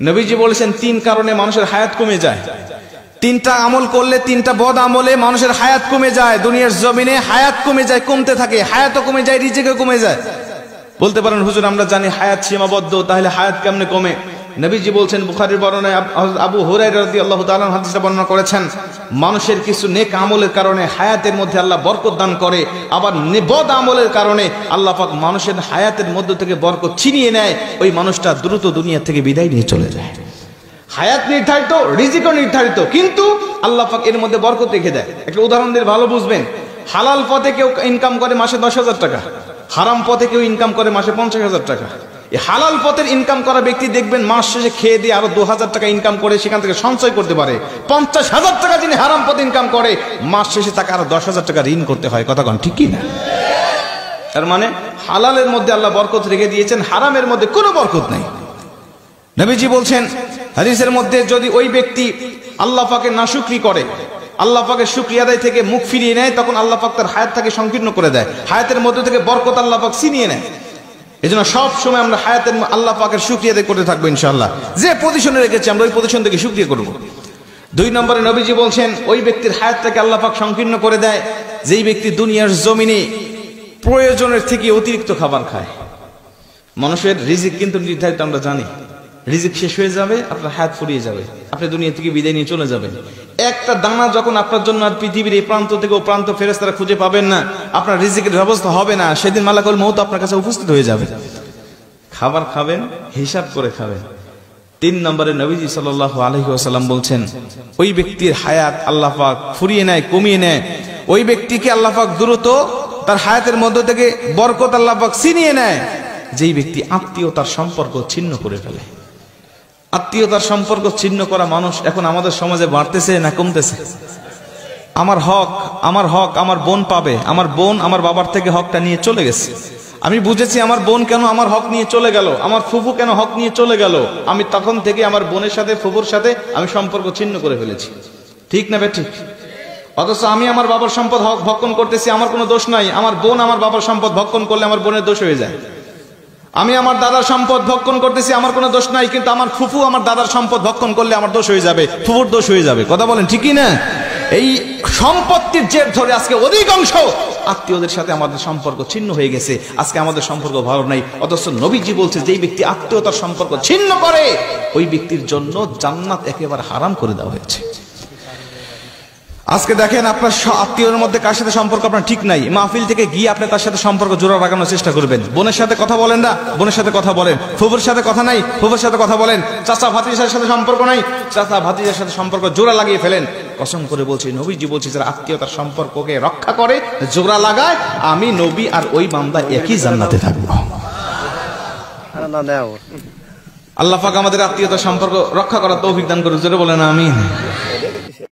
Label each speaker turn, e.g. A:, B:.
A: নবীজি বলেছেন 3 কারণে মানুষের হায়াত কমে যায়। 3টা আমল করলে, 3টা বদ আমলে মানুষের হায়াত কমে যায়। দুনিয়ার জমিনে হায়াত কমে যায়, কমতে থাকে, হায়াতও কমে যায়, রিজিকও কমে যায়। বলতে পারেন হুজুর আমরা জানি হায়াত সীমাবদ্ধ, তাহলে হায়াত কেমনে কমে? নবীজি বলছেন, বুখারীর বর্ণনায় আবু হুরায়রা রাদিয়াল্লাহু তাআলা হাদিসটা বর্ণনা করেছেন, মানুষের কিছু নেক আমলের কারণে হায়াতের মধ্যে আল্লাহ বরকত দান করে, আবার বদ আমলের কারণে আল্লাহ পাক মানুষের হায়াতের মধ্য থেকে বরকত ছিনিয়ে নেয়, ওই মানুষটা দ্রুত দুনিয়া থেকে বিদায় নিয়ে চলে যায়। হায়াত নির্ধারিত, রিজিকও নির্ধারিত, কিন্তু আল্লাহ পাক এর মধ্যে বরকত রেখে দেয়। একটা উদাহরণ দিয়ে ভালো বুঝবেন। হালাল পথে কেউ ইনকাম করে মাসে 10,000 টাকা, হারাম পথে কেউ ইনকাম করে মাসে 50,000 টাকা। এই হালাল পথের ইনকাম করা ব্যক্তি দেখবেন মাস শেষে খেয়ে দিয়ে আরো 2,000 টাকা ইনকাম করে সেখান থেকে সঞ্চয় করতে পারে। 50,000 টাকা যিনি হারাম পথে ইনকাম করে, মাস শেষে তাকে আরো 10,000 টাকা ঋণ করতে হয়। কথা কোন ঠিক কি না? তার মানে হালালের মধ্যে আল্লাহ বরকত রেখে দিয়েছেন, হারামের মধ্যে কোনো বরকত নাই। নবীজি বলছেন হাদিসের মধ্যে, যদি ওই ব্যক্তি আল্লাহ পাকের নাশুকরি করে, আল্লাহ পাকের শুকরিয়া আদায় থেকে মুখ ফিরিয়ে নেয়, তখন আল্লাহ পাক তার হায়াতটাকে সংকীর্ণ করে দেয়, হায়াতের মধ্যে থেকে বরকত আল্লাহ পাক ছিনিয়ে নেয়। এজন্য সব সময় আমরা হায়াতের আল্লাহ পাকের শুকরিয়া আদায় করতে থাকবো ইনশাআল্লাহ। যে পজিশনে রেখেছি আমরা ওই পজিশন থেকে শুকরিয়া করব। 2 নম্বরে নবীজি বলছেন, ওই ব্যক্তির হায়াতটাকে আল্লাহ পাক সংকীর্ণ করে দেয় যেই ব্যক্তি দুনিয়ার জমিনে প্রয়োজনের থেকে অতিরিক্ত খাবার খায়। মানুষের রিজিক কিন্তু নির্ধারিত, আমরা জানি। রিজিক শেষ হয়ে যাবে, আপনার হায়াত ফুরিয়ে যাবে, আপনি দুনিয়া থেকে বিদায় নিয়ে চলে যাবেন। একটা দানা যখন আপনার জন্য আর পৃথিবীর এই প্রান্ত থেকে ও প্রান্ত ফেরেশতারা খুঁজে পাবেন না, আপনার রিজিকের ব্যবস্থা হবে না, সেদিন মালাকুল মউত আপনার কাছে উপস্থিত হয়ে যাবে। খাবার খাবেন, হিসাব করে খাবেন। 3 নম্বরে নবীজি সাল্লাল্লাহু আলাইহি ওয়াসাল্লাম বলছেন, ওই ব্যক্তির হায়াত আল্লাহ পাক ফুরিয়ে নেয়, কমিয়ে নেয়। ওই ব্যক্তিকে আল্লাহ পাক দ্রুত তার হায়াতের মধ্য থেকে বরকত আল্লাহ পাক ছিনিয়ে নেয় যেই ব্যক্তি আত্মীয়তার সম্পর্ক ছিন্ন করে ফেলে। আত্মীয়তার সম্পর্ক ছিন্ন করা মানুষ এখন আমাদের সমাজে বাড়তেছে না কমতেছে? আমার হক আমার বোন পাবে, আমার বোন আমার বাবার থেকে হকটা নিয়ে চলে গেছে। আমি বুঝেছি আমার বোন কেন আমার হক নিয়ে চলে গেল, আমার ফুফু কেন হক নিয়ে চলে গেল। আমি তখন থেকে আমার বোনের সাথে, ফুফুর সাথে আমি সম্পর্ক ছিন্ন করে ফেলেছি। ঠিক না ঠিক? অথচ আমি আমার বাবার সম্পদ হক ভক্ষণ করতেছি, আমার কোনো দোষ নাই। আমার বোন আমার বাবার সম্পদ ভক্ষণ করলে আমার বোনের দোষ হয়ে যায়। আমি আমার দাদার সম্পদ ভক্ষণ করতেছি, আমার কোনো দোষ নাই, কিন্তু আমার ফুফু আমার দাদার সম্পদ ভক্ষণ করলে আমার দোষ হয়ে যাবে, ফুফুর দোষ হয়ে যাবে। কথা বলেন ঠিক কি না? এই সম্পত্তির জের ধরে আজকে অধিকাংশ আত্মীয়দের সাথে আমাদের সম্পর্ক ছিন্ন হয়ে গেছে। আজকে আমাদের সম্পর্ক ভালো নাই। অথচ নবীজি বলছে, যেই ব্যক্তি আত্মীয়তার সম্পর্ক ছিন্ন করে, ওই ব্যক্তির জন্য জান্নাত একেবারে হারাম করে দেওয়া হয়েছে। আজকে দেখেন, আপনার আত্মীয়র মধ্যে কার সাথে সম্পর্ক আপনার ঠিক নাই, মাহফিল থেকে গিয়ে আপনি তার সাথে সম্পর্ক জোড়া লাগানোর চেষ্টা করবেন। বোনের সাথে কথা বলেন না, বোনের সাথে কথা বলেন। ফুফুর সাথে কথা নাই, ফুফুর সাথে কথা বলেন। চাচা ভাতিজার সাথে সম্পর্ক নাই, চাচা ভাতিজার সাথে সম্পর্ক জোড়া লাগিয়ে ফেলেন। কসম করে বলছি, নবীজি বলছে, যারা আত্মীয়তার সম্পর্ককে রক্ষা করে, জোড়া লাগায়, আমি নবী আর ওই বান্দা একই জান্নাতে থাকবো। আল্লাহ পাক আমাদের আত্মীয়তার সম্পর্ক রক্ষা করার তৌফিক দান করুন। জোরে বলেন আমিন।